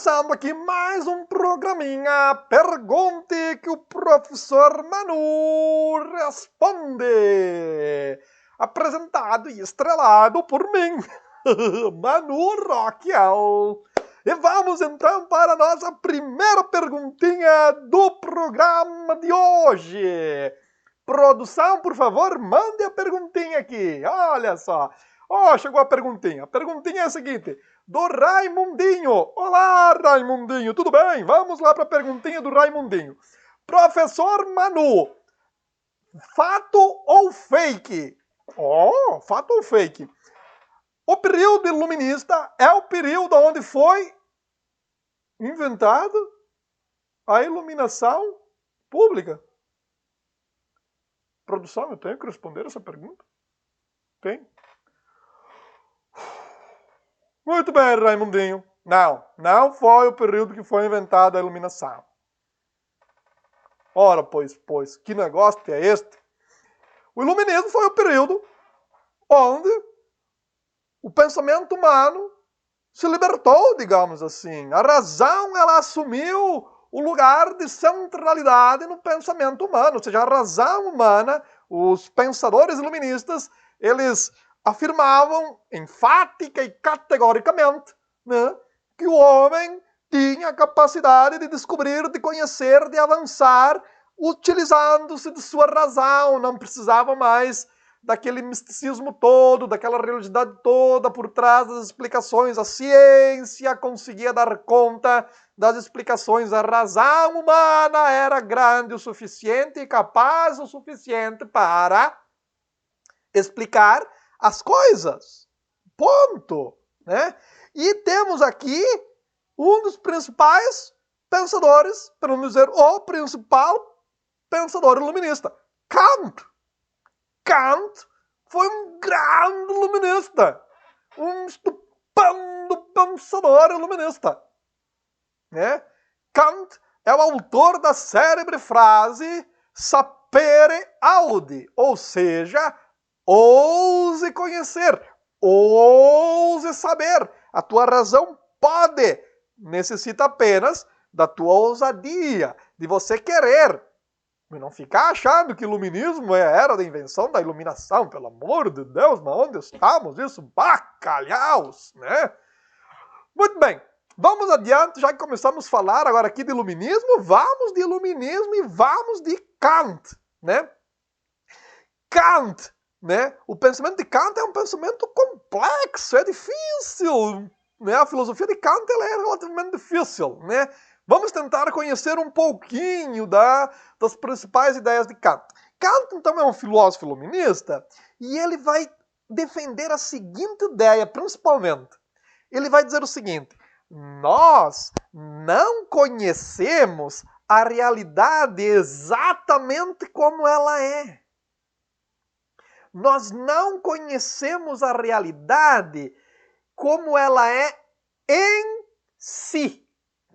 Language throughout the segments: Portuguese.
Começando aqui mais um programinha Pergunte que o professor Manu responde. Apresentado e estrelado por mim, Manu Rockwell. E vamos então para a nossa primeira perguntinha do programa de hoje. Produção, por favor, mande a perguntinha aqui. Olha só. Chegou a perguntinha. A perguntinha é a seguinte, do Raimundinho. Olá, Raimundinho, tudo bem? Vamos lá para a perguntinha do Raimundinho. Professor Manu, fato ou fake? Fato ou fake? O período iluminista é o período onde foi inventada a iluminação pública. Produção, eu tenho que responder essa pergunta? Tem? Muito bem, Raimundinho. Não foi o período que foi inventada a iluminação. Ora, pois, que negócio que é este? O iluminismo foi o período onde o pensamento humano se libertou, digamos assim. A razão, ela assumiu o lugar de centralidade no pensamento humano. Ou seja, a razão humana, os pensadores iluministas, eles afirmavam enfática e categoricamente, né, que o homem tinha a capacidade de descobrir, de conhecer, de avançar, utilizando-se de sua razão. Não precisava mais daquele misticismo todo, daquela religiosidade toda por trás das explicações. A ciência conseguia dar conta das explicações. A razão humana era grande o suficiente e capaz o suficiente para explicar as coisas. Ponto. Né? E temos aqui um dos principais pensadores, para não dizer o principal pensador iluminista, Kant. Kant foi um grande iluminista, um estupendo pensador iluminista. Né? Kant é o autor da célebre frase sapere aude, ou seja, ouse conhecer, ouse saber. A tua razão pode, necessita apenas da tua ousadia, de você querer. E não ficar achando que o iluminismo é a era da invenção da iluminação. Pelo amor de Deus, mas onde estamos? Isso, bacalhaus, né? Muito bem, vamos adiante, já que começamos a falar agora aqui de iluminismo, vamos de iluminismo e vamos de Kant, né? Kant, né? O pensamento de Kant é um pensamento complexo, é difícil, né? A filosofia de Kant ela é relativamente difícil, né? Vamos tentar conhecer um pouquinho das principais ideias de Kant. Kant, então, é um filósofo iluminista e ele vai defender a seguinte ideia, principalmente. Ele vai dizer o seguinte, nós não conhecemos a realidade exatamente como ela é. Nós não conhecemos a realidade como ela é em si.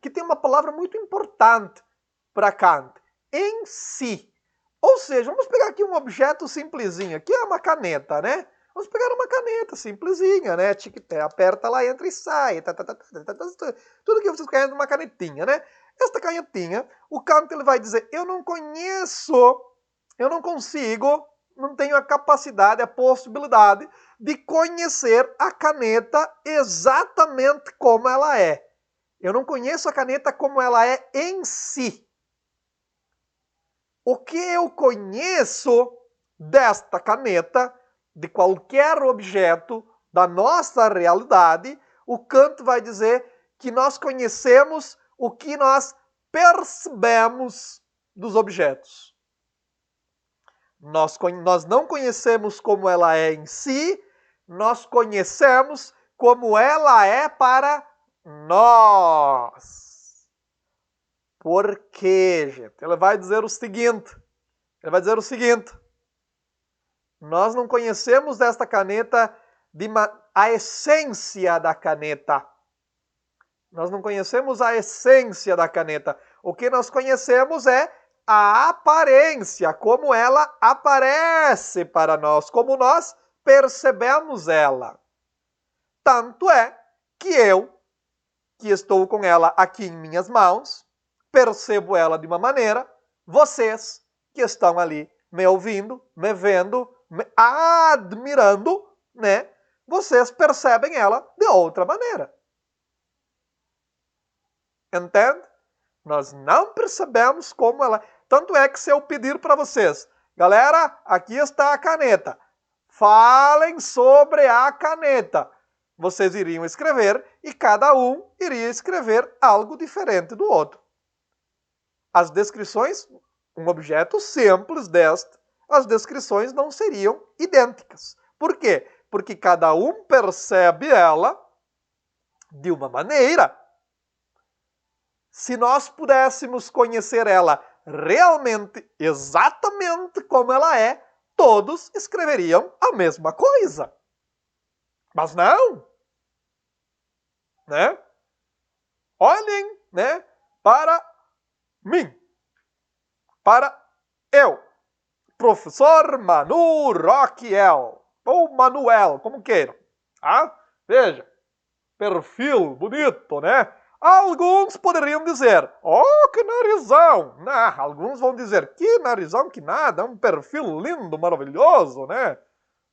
Que tem uma palavra muito importante para Kant. Em si. Ou seja, vamos pegar aqui um objeto simplesinho. Aqui é uma caneta, né? Vamos pegar uma caneta simplesinha, né? Aperta lá, entra e sai. Tudo que vocês conhecem numa canetinha, né? Esta canetinha, o Kant ele vai dizer, eu não conheço, eu não consigo, não tenho a capacidade, a possibilidade de conhecer a caneta exatamente como ela é. Eu não conheço a caneta como ela é em si. O que eu conheço desta caneta, de qualquer objeto da nossa realidade, o Kant vai dizer que nós conhecemos o que nós percebemos dos objetos. Nós não conhecemos como ela é em si, nós conhecemos como ela é para nós. Por quê, gente? Ele vai dizer o seguinte. Nós não conhecemos desta caneta a essência da caneta. Nós não conhecemos a essência da caneta. O que nós conhecemos é a aparência, como ela aparece para nós, como nós percebemos ela. Tanto é que eu que estou com ela aqui em minhas mãos, percebo ela de uma maneira, vocês que estão ali me ouvindo, me vendo, me admirando, né? Vocês percebem ela de outra maneira. Entende? Nós não percebemos como ela... Tanto é que se eu pedir para vocês, galera, aqui está a caneta. Falem sobre a caneta. Vocês iriam escrever e cada um iria escrever algo diferente do outro. As descrições, um objeto simples deste, as descrições não seriam idênticas. Por quê? Porque cada um percebe ela de uma maneira. Se nós pudéssemos conhecer ela realmente, exatamente como ela é, todos escreveriam a mesma coisa. Mas não. Né? Olhem, né, para mim. Para eu. Professor Manu Rockiel. Ou Manuel, como queiram. Ah, veja. Perfil bonito, né? Alguns poderiam dizer, oh, que narizão! Nah, alguns vão dizer, que narizão que nada, é um perfil lindo, maravilhoso, né?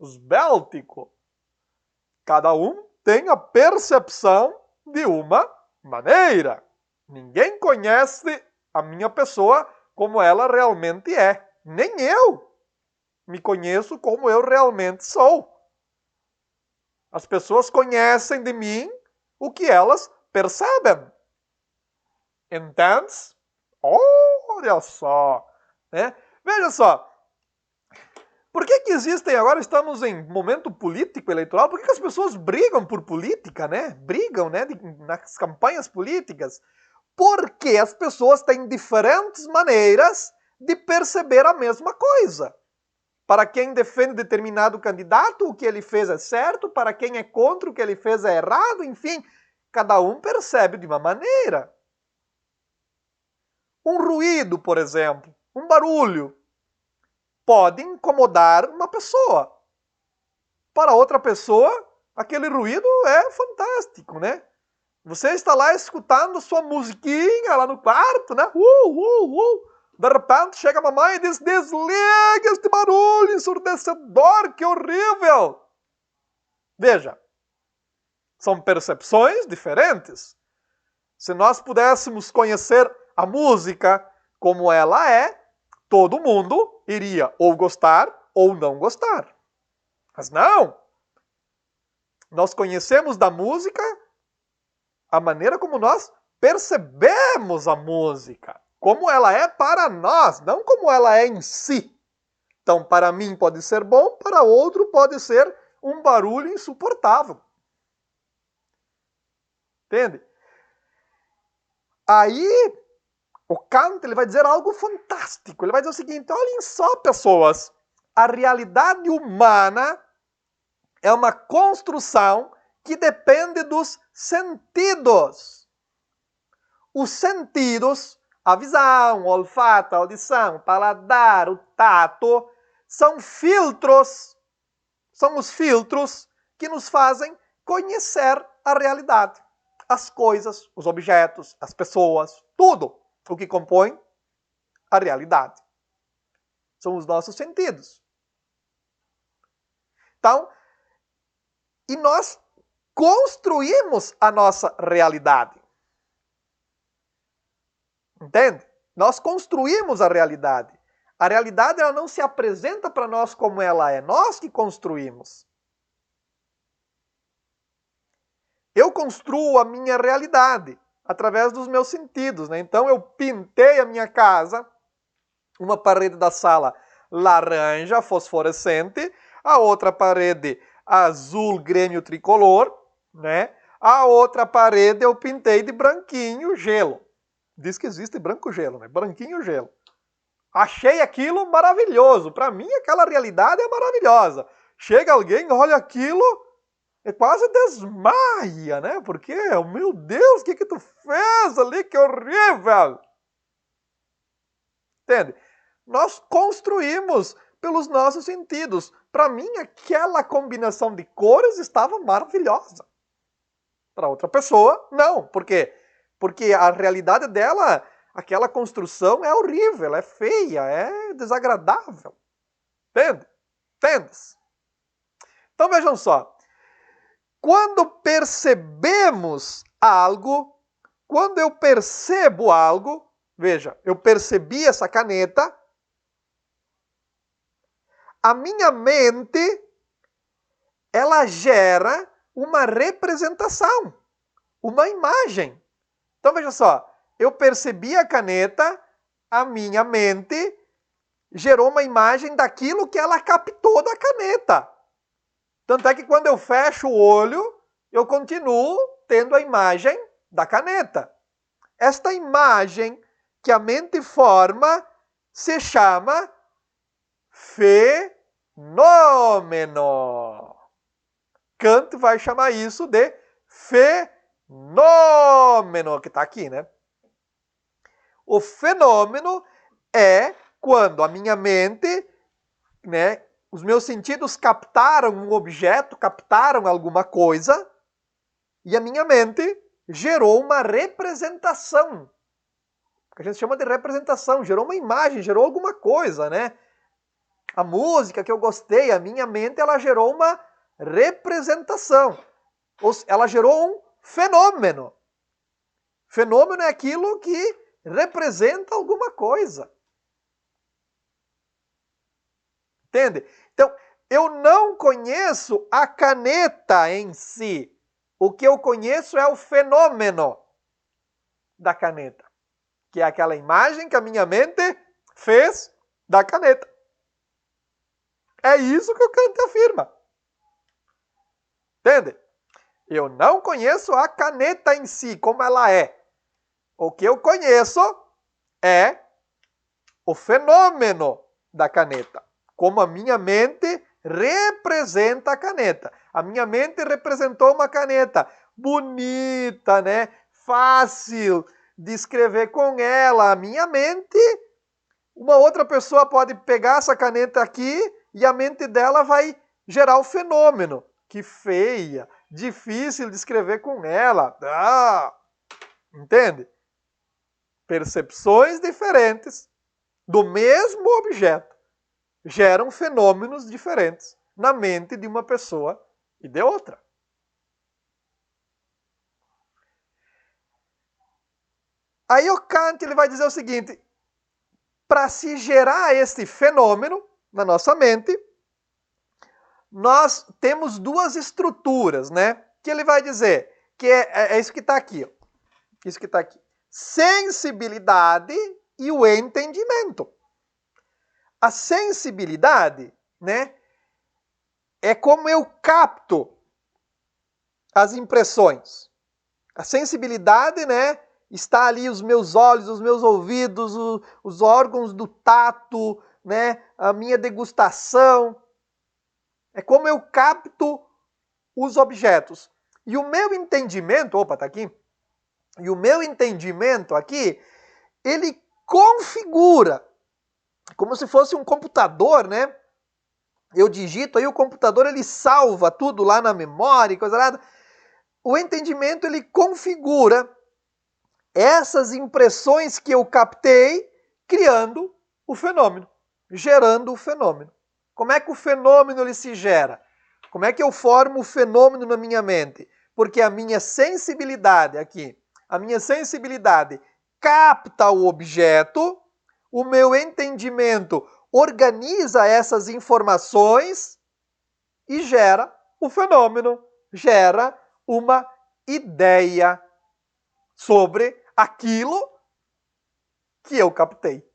Esbéltico. Cada um tem a percepção de uma maneira. Ninguém conhece a minha pessoa como ela realmente é. Nem eu me conheço como eu realmente sou. As pessoas conhecem de mim o que elas percebem. Entende? Olha só. Né? Veja só. Por que existem, agora estamos em momento político eleitoral, por que as pessoas brigam por política, né? Brigam, né, nas campanhas políticas? Porque as pessoas têm diferentes maneiras de perceber a mesma coisa. Para quem defende determinado candidato, o que ele fez é certo, para quem é contra, o que ele fez é errado, enfim, cada um percebe de uma maneira. Um ruído, por exemplo, um barulho, pode incomodar uma pessoa. Para outra pessoa, aquele ruído é fantástico, né? Você está lá escutando sua musiquinha lá no quarto, né? De repente chega a mamãe e diz, desliga este barulho ensurdecedor, que horrível! Veja, são percepções diferentes. Se nós pudéssemos conhecer a música como ela é, todo mundo iria ou gostar ou não gostar. Mas não! Nós conhecemos da música a maneira como nós percebemos a música. Como ela é para nós, não como ela é em si. Então, para mim pode ser bom, para outro pode ser um barulho insuportável. Entende? Aí, o Kant ele vai dizer algo fantástico. Ele vai dizer o seguinte, olhem só, pessoas, a realidade humana é uma construção que depende dos sentidos. Os sentidos, a visão, o olfato, a audição, o paladar, o tato, são filtros, são os filtros que nos fazem conhecer a realidade. As coisas, os objetos, as pessoas, tudo o que compõe a realidade. São os nossos sentidos. Então, e nós construímos a nossa realidade. Entende? Nós construímos a realidade. A realidade ela não se apresenta para nós como ela é. Nós que construímos. Eu construo a minha realidade através dos meus sentidos, né? Então eu pintei a minha casa, uma parede da sala laranja, fosforescente, a outra parede azul, grêmio tricolor, né? A outra parede eu pintei de branquinho, gelo. Diz que existe branco gelo, né? Branquinho gelo. Achei aquilo maravilhoso. Para mim, aquela realidade é maravilhosa. Chega alguém, olha aquilo, e quase desmaia, né? Porque, meu Deus, o que tu fez ali? Que horrível! Entende? Nós construímos pelos nossos sentidos. Para mim, aquela combinação de cores estava maravilhosa. Para outra pessoa, não. Por quê? Porque a realidade dela, aquela construção é horrível, é feia, é desagradável. Entende? Entendes? Então vejam só. Quando percebemos algo, quando eu percebo algo, veja, eu percebi essa caneta, a minha mente, ela gera uma representação, uma imagem. Então veja só, eu percebi a caneta, a minha mente gerou uma imagem daquilo que ela captou da caneta. Tanto é que quando eu fecho o olho, eu continuo tendo a imagem da caneta. Esta imagem que a mente forma se chama fenômeno. Kant vai chamar isso de fenômeno, que está aqui, né? O fenômeno é quando a minha mente, né, os meus sentidos captaram um objeto, captaram alguma coisa, e a minha mente gerou uma representação. Que a gente chama de representação, gerou uma imagem, gerou alguma coisa, né? A música que eu gostei, a minha mente, ela gerou uma representação. Ela gerou um fenômeno. Fenômeno é aquilo que representa alguma coisa. Entende? Então, eu não conheço a caneta em si. O que eu conheço é o fenômeno da caneta, que é aquela imagem que a minha mente fez da caneta. É isso que o Kant afirma. Entende? Eu não conheço a caneta em si, como ela é. O que eu conheço é o fenômeno da caneta. Como a minha mente representa a caneta. A minha mente representou uma caneta bonita, né? Fácil de escrever com ela. A minha mente, uma outra pessoa pode pegar essa caneta aqui e a mente dela vai gerar o fenômeno. Que feia, difícil de escrever com ela. Entende? Percepções diferentes do mesmo objeto geram fenômenos diferentes na mente de uma pessoa e de outra. Aí o Kant ele vai dizer o seguinte: para se gerar esse fenômeno na nossa mente, nós temos duas estruturas, né? Que ele vai dizer que é isso que está aqui, ó. Isso que está aqui. Sensibilidade e o entendimento. A sensibilidade, né, é como eu capto as impressões. A sensibilidade, né, está ali os meus olhos, os meus ouvidos, os órgãos do tato, né, a minha degustação. É como eu capto os objetos. E o meu entendimento, opa, tá aqui. E o meu entendimento aqui, ele configura, como se fosse um computador, né? Eu digito, aí o computador ele salva tudo lá na memória e coisa nada. O entendimento ele configura essas impressões que eu captei, criando o fenômeno, gerando o fenômeno. Como é que o fenômeno ele se gera? Como é que eu formo o fenômeno na minha mente? Porque a minha sensibilidade aqui, a minha sensibilidade capta o objeto, o meu entendimento organiza essas informações e gera o fenômeno, gera uma ideia sobre aquilo que eu captei.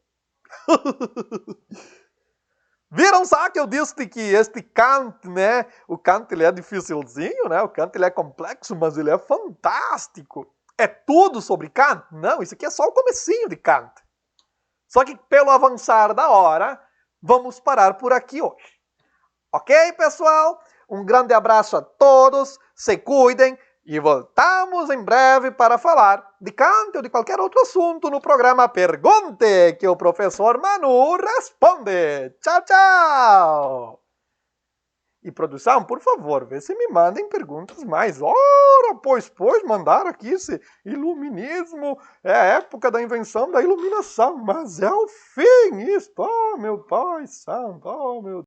Viram só que eu disse que este Kant, né? O Kant ele é dificilzinho, né? O Kant ele é complexo, mas ele é fantástico. É tudo sobre Kant? Não, isso aqui é só o comecinho de Kant. Só que pelo avançar da hora, vamos parar por aqui hoje. Ok, pessoal? Um grande abraço a todos, se cuidem e voltamos em breve para falar de Kant ou de qualquer outro assunto no programa Pergunte, que o professor Manu responde. Tchau, tchau! E produção, por favor, vê se me mandem perguntas mais. Ora, pois, mandar aqui esse iluminismo, é a época da invenção da iluminação, mas é o fim isto, oh meu Pai Santo, oh meu